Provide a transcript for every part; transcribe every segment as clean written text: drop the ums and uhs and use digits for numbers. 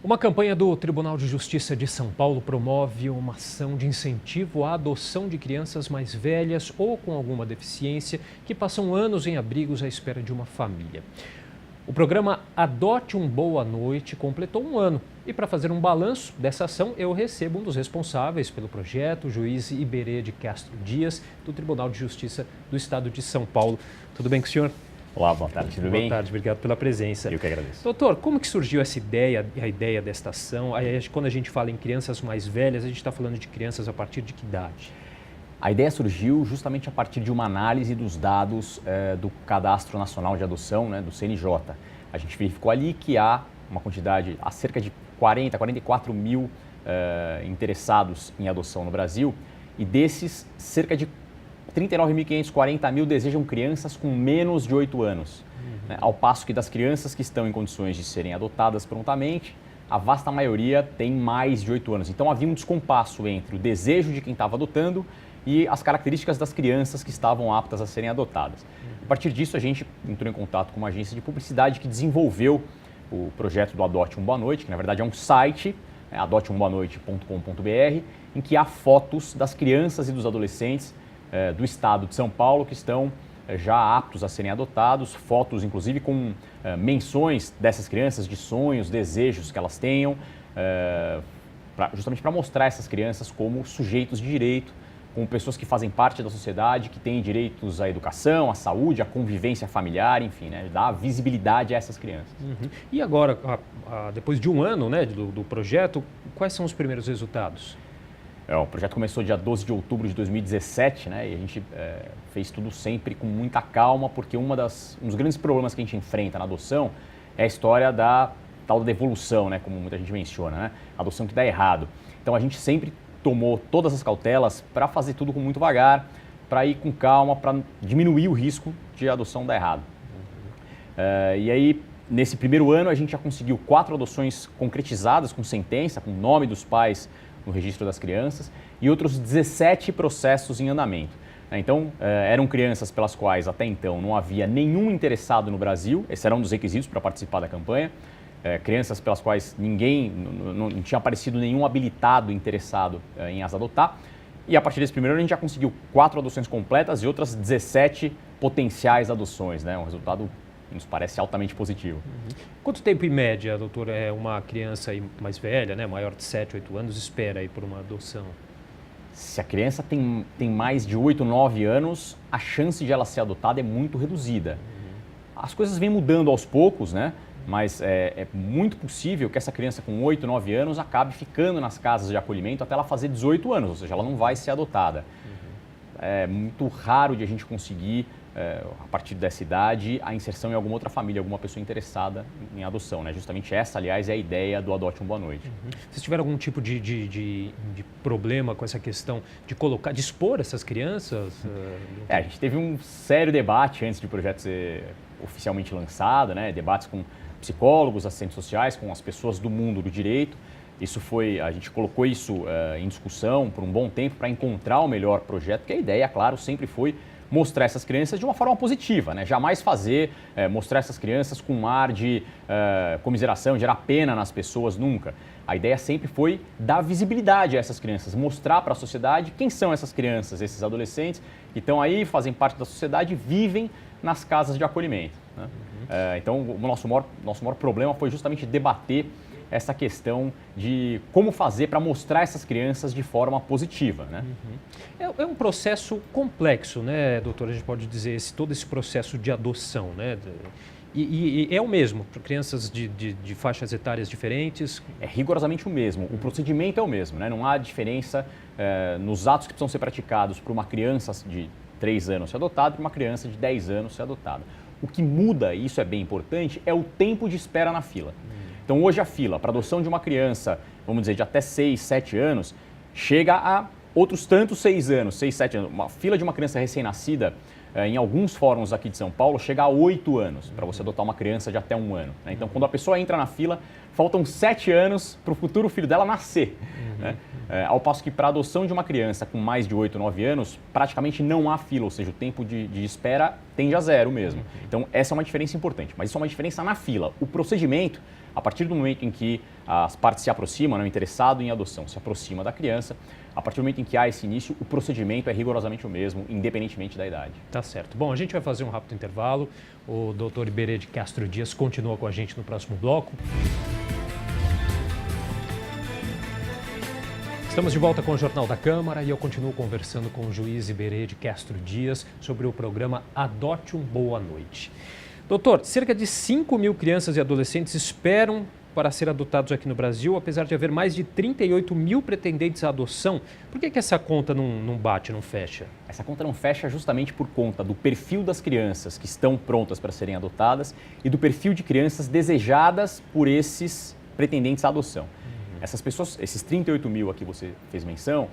Uma campanha do Tribunal de Justiça de São Paulo promove uma ação de incentivo à adoção de crianças mais velhas ou com alguma deficiência que passam anos em abrigos à espera de uma família. O programa Adote um Boa Noite completou um ano e para fazer um balanço dessa ação eu recebo um dos responsáveis pelo projeto, o juiz Iberê de Castro Dias, do Tribunal de Justiça do Estado de São Paulo. Tudo bem com o senhor? Olá, boa tarde, tudo bem? Boa tarde, obrigado pela presença. Eu que agradeço. Doutor, como que surgiu essa ideia, a ideia desta ação? Quando a gente fala em crianças mais velhas, a gente está falando de crianças a partir de que idade? A ideia surgiu justamente a partir de uma análise dos dados do Cadastro Nacional de Adoção, do CNJ. A gente verificou ali que há uma quantidade, há cerca de 44 mil interessados em adoção no Brasil e desses, cerca de 39.500, 40 mil desejam crianças com menos de 8 anos. Ao passo que das crianças que estão em condições de serem adotadas prontamente, a vasta maioria tem mais de 8 anos. Então havia um descompasso entre o desejo de quem estava adotando e as características das crianças que estavam aptas a serem adotadas. A partir disso, a gente entrou em contato com uma agência de publicidade que desenvolveu o projeto do Adote um Boa Noite, que na verdade é um site, adoteumboanoite.com.br, em que há fotos das crianças e dos adolescentes do estado de São Paulo que estão já aptos a serem adotados, fotos inclusive com menções dessas crianças, de sonhos, desejos que elas tenham, justamente para mostrar essas crianças como sujeitos de direito, como pessoas que fazem parte da sociedade, que têm direitos à educação, à saúde, à convivência familiar, enfim, dar visibilidade a essas crianças. E agora, depois de um ano do projeto, quais são os primeiros resultados? O projeto começou dia 12 de outubro de 2017, e a gente fez tudo sempre com muita calma, porque um dos grandes problemas que a gente enfrenta na adoção é a história da tal da devolução, como muita gente menciona, adoção que dá errado. Então a gente sempre tomou todas as cautelas para fazer tudo com muito devagar, para ir com calma, para diminuir o risco de adoção dar errado. E aí, nesse primeiro ano, a gente já conseguiu 4 adoções concretizadas com sentença, com nome dos pais no registro das crianças e outros 17 processos em andamento. Então, eram crianças pelas quais até então não havia nenhum interessado no Brasil, esse era um dos requisitos para participar da campanha, crianças pelas quais não tinha aparecido nenhum habilitado interessado em as adotar. E a partir desse primeiro ano a gente já conseguiu 4 adoções completas e outras 17 potenciais adoções, um resultado que nos parece altamente positivo. Quanto tempo em média, doutor, uma criança mais velha, maior de 7, 8 anos, espera aí por uma adoção? Se a criança tem mais de 8, 9 anos, a chance de ela ser adotada é muito reduzida. As coisas vêm mudando aos poucos, mas é muito possível que essa criança com 8, 9 anos acabe ficando nas casas de acolhimento até ela fazer 18 anos, ou seja, ela não vai ser adotada. É muito raro de a gente conseguir, a partir dessa idade, a inserção em alguma outra família, alguma pessoa interessada em adoção. Justamente essa, aliás, é a ideia do Adote um Boa Noite. Vocês tiveram algum tipo de problema com essa questão de expor essas crianças? A gente teve um sério debate antes de o projeto ser oficialmente lançado, debates com psicólogos, assistentes sociais, com as pessoas do mundo do direito. A gente colocou isso em discussão por um bom tempo para encontrar o melhor projeto, porque a ideia, claro, sempre foi mostrar essas crianças de uma forma positiva, jamais mostrar essas crianças com um ar de comiseração, de gerar pena nas pessoas, nunca. A ideia sempre foi dar visibilidade a essas crianças, mostrar para a sociedade quem são essas crianças, esses adolescentes que estão aí, fazem parte da sociedade, vivem nas casas de acolhimento. Então, o nosso maior problema foi justamente debater essa questão de como fazer para mostrar essas crianças de forma positiva. É um processo complexo, doutor? A gente pode dizer, todo esse processo de adoção, E é o mesmo para crianças de faixas etárias diferentes? É rigorosamente o mesmo. O procedimento é o mesmo, Não há diferença nos atos que precisam ser praticados para uma criança de 3 anos ser adotada e para uma criança de 10 anos ser adotada. O que muda, e isso é bem importante, é o tempo de espera na fila. Então, hoje a fila para adoção de uma criança, vamos dizer, de até 6, 7 anos, chega a outros tantos 6 anos, 6, 7 anos. Uma fila de uma criança recém-nascida, em alguns fóruns aqui de São Paulo, chega a 8 anos para você adotar uma criança de até 1 ano. Então, quando a pessoa entra na fila, faltam 7 anos para o futuro filho dela nascer. Ao passo que para a adoção de uma criança com mais de 8, 9 anos, praticamente não há fila, ou seja, o tempo de espera tende a zero mesmo. Então, essa é uma diferença importante, mas isso é uma diferença na fila. O procedimento, a partir do momento em que as partes se aproximam, o interessado em adoção se aproxima da criança, a partir do momento em que há esse início, o procedimento é rigorosamente o mesmo, independentemente da idade. Tá certo. Bom, a gente vai fazer um rápido intervalo. O Dr. Iberê de Castro Dias continua com a gente no próximo bloco. Estamos de volta com o Jornal da Câmara e eu continuo conversando com o juiz Iberê de Castro Dias sobre o programa Adote um Boa Noite. Doutor, cerca de 5 mil crianças e adolescentes esperam para ser adotados aqui no Brasil, apesar de haver mais de 38 mil pretendentes à adoção. Por que essa conta não bate, não fecha? Essa conta não fecha justamente por conta do perfil das crianças que estão prontas para serem adotadas e do perfil de crianças desejadas por esses pretendentes à adoção. Essas pessoas, esses 38 mil a que você fez menção,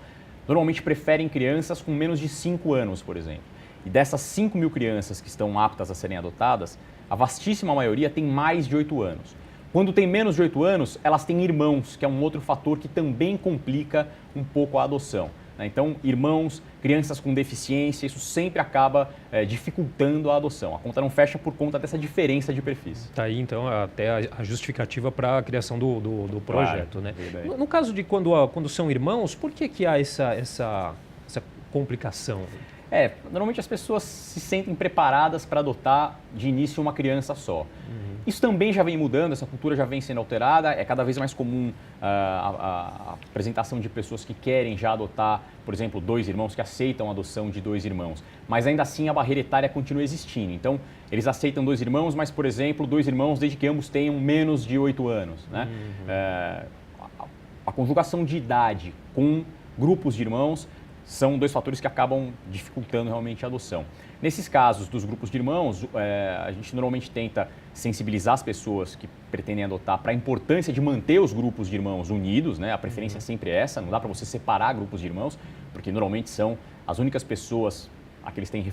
normalmente preferem crianças com menos de 5 anos, por exemplo. E dessas 5 mil crianças que estão aptas a serem adotadas, a vastíssima maioria tem mais de 8 anos. Quando tem menos de 8 anos, elas têm irmãos, que é um outro fator que também complica um pouco a adoção. Então, irmãos, crianças com deficiência, isso sempre acaba dificultando a adoção. A conta não fecha por conta dessa diferença de perfis. Está aí, então, até a justificativa para a criação do projeto, claro, né? No caso de quando são irmãos, por que há essa complicação? Normalmente as pessoas se sentem preparadas para adotar de início uma criança só. Isso também já vem mudando, essa cultura já vem sendo alterada, é cada vez mais comum a apresentação de pessoas que querem já adotar, por exemplo, 2 irmãos, que aceitam a adoção de 2 irmãos. Mas ainda assim a barreira etária continua existindo. Então, eles aceitam 2 irmãos, mas, por exemplo, 2 irmãos desde que ambos tenham menos de 8 anos. Né? A conjugação de idade com grupos de irmãos são 2 fatores que acabam dificultando realmente a adoção. Nesses casos dos grupos de irmãos, a gente normalmente tenta sensibilizar as pessoas que pretendem adotar para a importância de manter os grupos de irmãos unidos, né? A preferência é sempre essa, não dá para você separar grupos de irmãos, porque normalmente são as únicas pessoas de que eles têm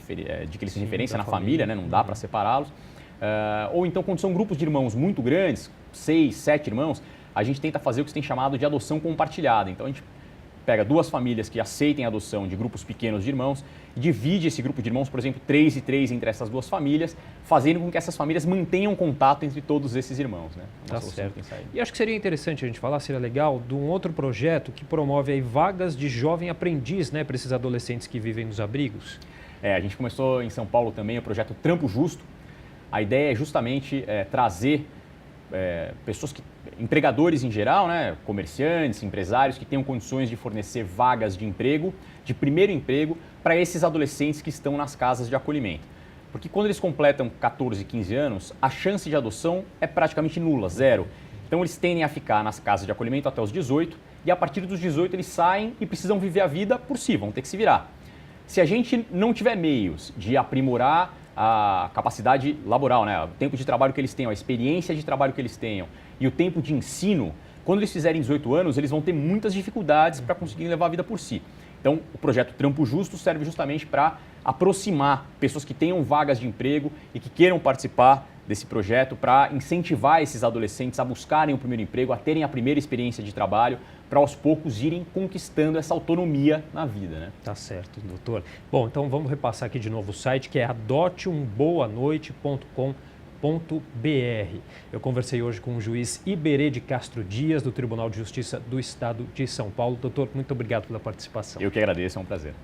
referência na família, né? Não dá para separá-los. Ou então, quando são grupos de irmãos muito grandes, 6, 7 irmãos, a gente tenta fazer o que se tem chamado de adoção compartilhada. Então, a gente pega 2 famílias que aceitem a adoção de grupos pequenos de irmãos e divide esse grupo de irmãos, por exemplo, 3 e 3 entre essas 2 famílias, fazendo com que essas famílias mantenham contato entre todos esses irmãos. Né? Tá certo. E acho que seria interessante a gente falar, seria legal, de um outro projeto que promove aí vagas de jovem aprendiz, né, para esses adolescentes que vivem nos abrigos. A gente começou em São Paulo também o projeto Trampo Justo. A ideia é justamente trazer pessoas empregadores em geral, né, comerciantes, empresários que tenham condições de fornecer vagas de emprego, de primeiro emprego, para esses adolescentes que estão nas casas de acolhimento. Porque quando eles completam 14, 15 anos, a chance de adoção é praticamente nula, zero. Então eles tendem a ficar nas casas de acolhimento até os 18 e a partir dos 18 eles saem e precisam viver a vida por si, vão ter que se virar. Se a gente não tiver meios de aprimorar a capacidade laboral, né, o tempo de trabalho que eles tenham, a experiência de trabalho que eles tenham e o tempo de ensino, quando eles fizerem 18 anos, eles vão ter muitas dificuldades para conseguirem levar a vida por si. Então, o projeto Trampo Justo serve justamente para aproximar pessoas que tenham vagas de emprego e que queiram participar desse projeto, para incentivar esses adolescentes a buscarem o primeiro emprego, a terem a primeira experiência de trabalho, para aos poucos irem conquistando essa autonomia na vida, né? Tá certo, doutor. Bom, então vamos repassar aqui de novo o site, que é adoteumboanoite.com.br. Eu conversei hoje com o juiz Iberê de Castro Dias, do Tribunal de Justiça do Estado de São Paulo. Doutor, muito obrigado pela participação. Eu que agradeço, é um prazer.